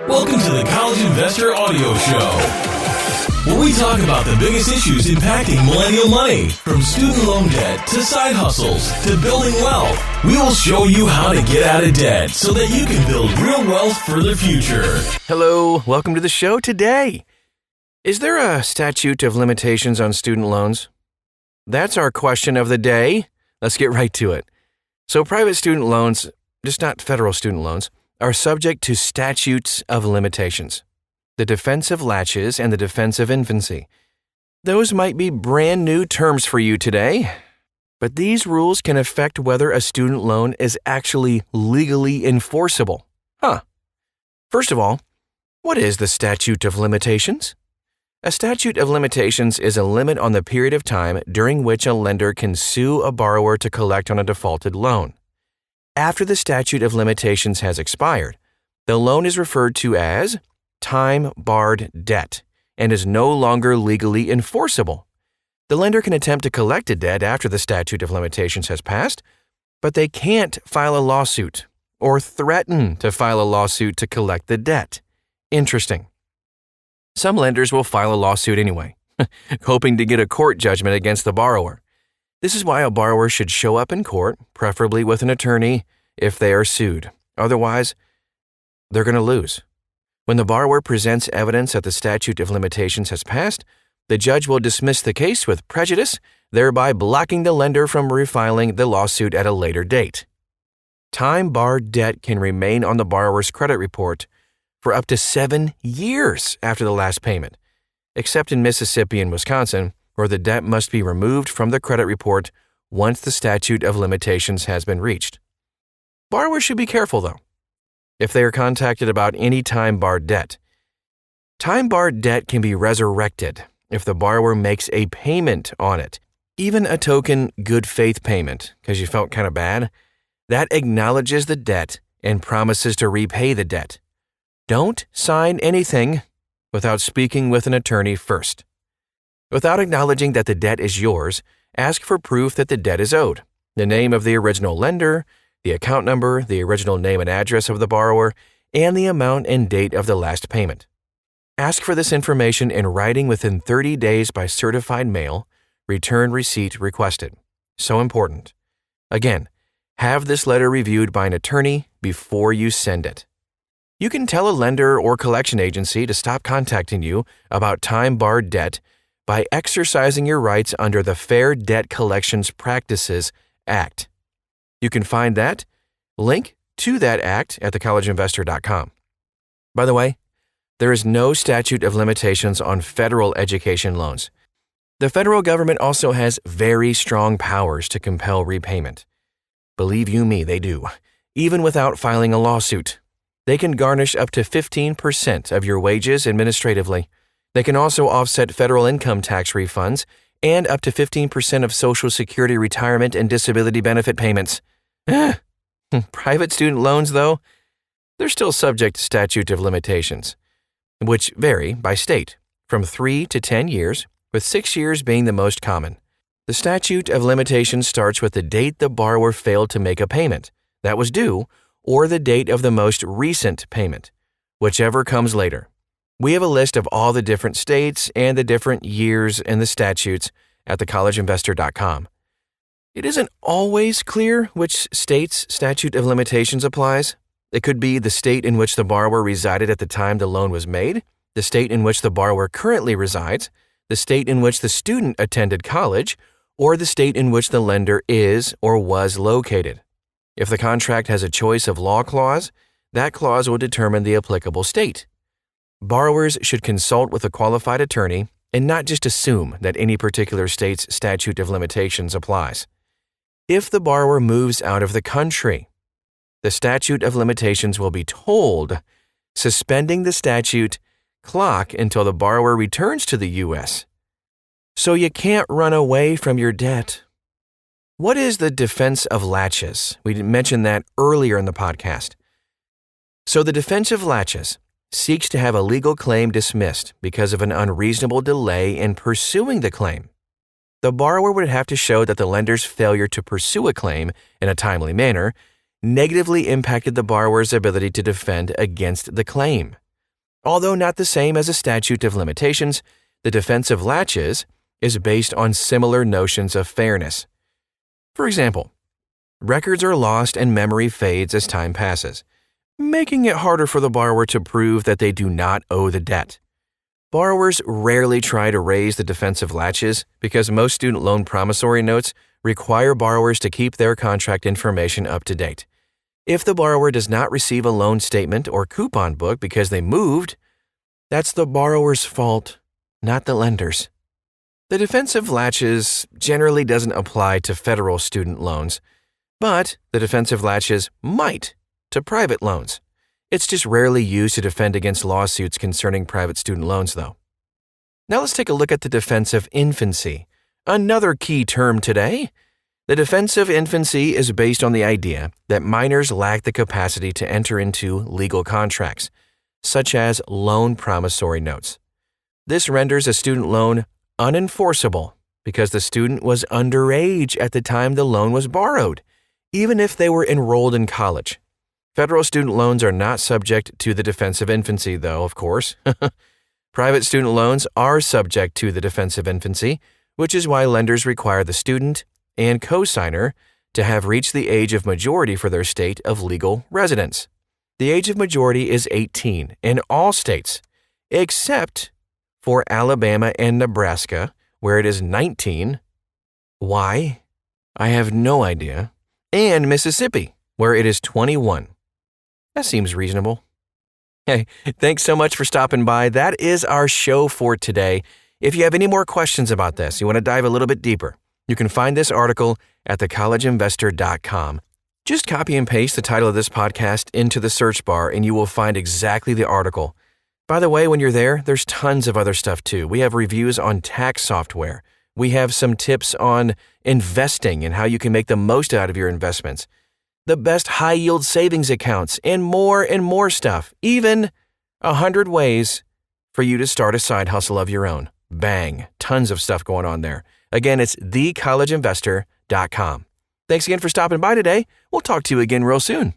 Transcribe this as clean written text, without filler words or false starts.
Welcome to the College Investor Audio Show, where we talk about the biggest issues impacting millennial money, from student loan debt to side hustles to building wealth. We will show you how to get out of debt so that you can build real wealth for the future. Hello, welcome to the show today. Is there a statute of limitations on student loans? That's our question of the day. Let's get right to it. So private student loans, just not federal student loans, are subject to statutes of limitations. The defense of latches and the defense of infancy. Those might be brand new terms for you today, but these rules can affect whether a student loan is actually legally enforceable. First of all, what is the statute of limitations? A statute of limitations is a limit on the period of time during which a lender can sue a borrower to collect on a defaulted loan. After the statute of limitations has expired, the loan is referred to as time-barred debt and is no longer legally enforceable. The lender can attempt to collect a debt after the statute of limitations has passed, but they can't file a lawsuit or threaten to file a lawsuit to collect the debt. Interesting. Some lenders will file a lawsuit anyway, hoping to get a court judgment against the borrower. This is why a borrower should show up in court, preferably with an attorney, if they are sued. Otherwise, they're going to lose. When the borrower presents evidence that the statute of limitations has passed, the judge will dismiss the case with prejudice, thereby blocking the lender from refiling the lawsuit at a later date. Time-barred debt can remain on the borrower's credit report for up to 7 years after the last payment, except in Mississippi and Wisconsin, where the debt must be removed from the credit report once the statute of limitations has been reached. Borrowers should be careful, though, if they are contacted about any time-barred debt. Time-barred debt can be resurrected if the borrower makes a payment on it, even a token good faith payment because you felt kind of bad. That acknowledges the debt and promises to repay the debt. Don't sign anything without speaking with an attorney first. Without acknowledging that the debt is yours, ask for proof that the debt is owed, the name of the original lender, the account number, the original name and address of the borrower, and the amount and date of the last payment. Ask for this information in writing within 30 days by certified mail, return receipt requested. So important. Again, have this letter reviewed by an attorney before you send it. You can tell a lender or collection agency to stop contacting you about time-barred debt by exercising your rights under the Fair Debt Collections Practices Act. You can find that link to that act at thecollegeinvestor.com. By the way, there is no statute of limitations on federal education loans. The federal government also has very strong powers to compel repayment. Believe you me, they do, even without filing a lawsuit. They can garnish up to 15% of your wages administratively. They can also offset federal income tax refunds and up to 15% of Social Security retirement and disability benefit payments. Private student loans, though, they're still subject to statute of limitations, which vary by state, from 3 to 10 years, with 6 years being the most common. The statute of limitations starts with the date the borrower failed to make a payment that was due, or the date of the most recent payment, whichever comes later. We have a list of all the different states and the different years in the statutes at thecollegeinvestor.com. It isn't always clear which state's statute of limitations applies. It could be the state in which the borrower resided at the time the loan was made, the state in which the borrower currently resides, the state in which the student attended college, or the state in which the lender is or was located. If the contract has a choice of law clause, that clause will determine the applicable state. Borrowers should consult with a qualified attorney and not just assume that any particular state's statute of limitations applies. If the borrower moves out of the country, the statute of limitations will be tolled, suspending the statute clock until the borrower returns to the U.S. So you can't run away from your debt. What is the defense of latches? We mentioned that earlier in the podcast. So the defense of latches seeks to have a legal claim dismissed because of an unreasonable delay in pursuing the claim. The borrower would have to show that the lender's failure to pursue a claim in a timely manner negatively impacted the borrower's ability to defend against the claim. Although not the same as a statute of limitations, the defense of laches is based on similar notions of fairness. For example, records are lost and memory fades as time passes, making it harder for the borrower to prove that they do not owe the debt. Borrowers rarely try to raise the defense of laches because most student loan promissory notes require borrowers to keep their contract information up to date. If the borrower does not receive a loan statement or coupon book because they moved, that's the borrower's fault, not the lender's. The defense of laches generally doesn't apply to federal student loans, but the defense of laches might to private loans. It's just rarely used to defend against lawsuits concerning private student loans, though. Now let's take a look at the defense of infancy, another key term today. The defense of infancy is based on the idea that minors lack the capacity to enter into legal contracts, such as loan promissory notes. This renders a student loan unenforceable because the student was underage at the time the loan was borrowed, even if they were enrolled in college. Federal student loans are not subject to the defense of infancy, though, of course. Private student loans are subject to the defense of infancy, which is why lenders require the student and cosigner to have reached the age of majority for their state of legal residence. The age of majority is 18 in all states, except for Alabama and Nebraska, where it is 19. Why? I have no idea. And Mississippi, where it is 21. That seems reasonable. Hey, thanks so much for stopping by. That is our show for today. If you have any more questions about this, you want to dive a little bit deeper, you can find this article at thecollegeinvestor.com. Just copy and paste the title of this podcast into the search bar and you will find exactly the article. By the way, when you're there, there's tons of other stuff too. We have reviews on tax software. We have some tips on investing and how you can make the most out of your investments, the best high-yield savings accounts, and more stuff. Even 100 ways for you to start a side hustle of your own. Bang. Tons of stuff going on there. Again, it's thecollegeinvestor.com. Thanks again for stopping by today. We'll talk to you again real soon.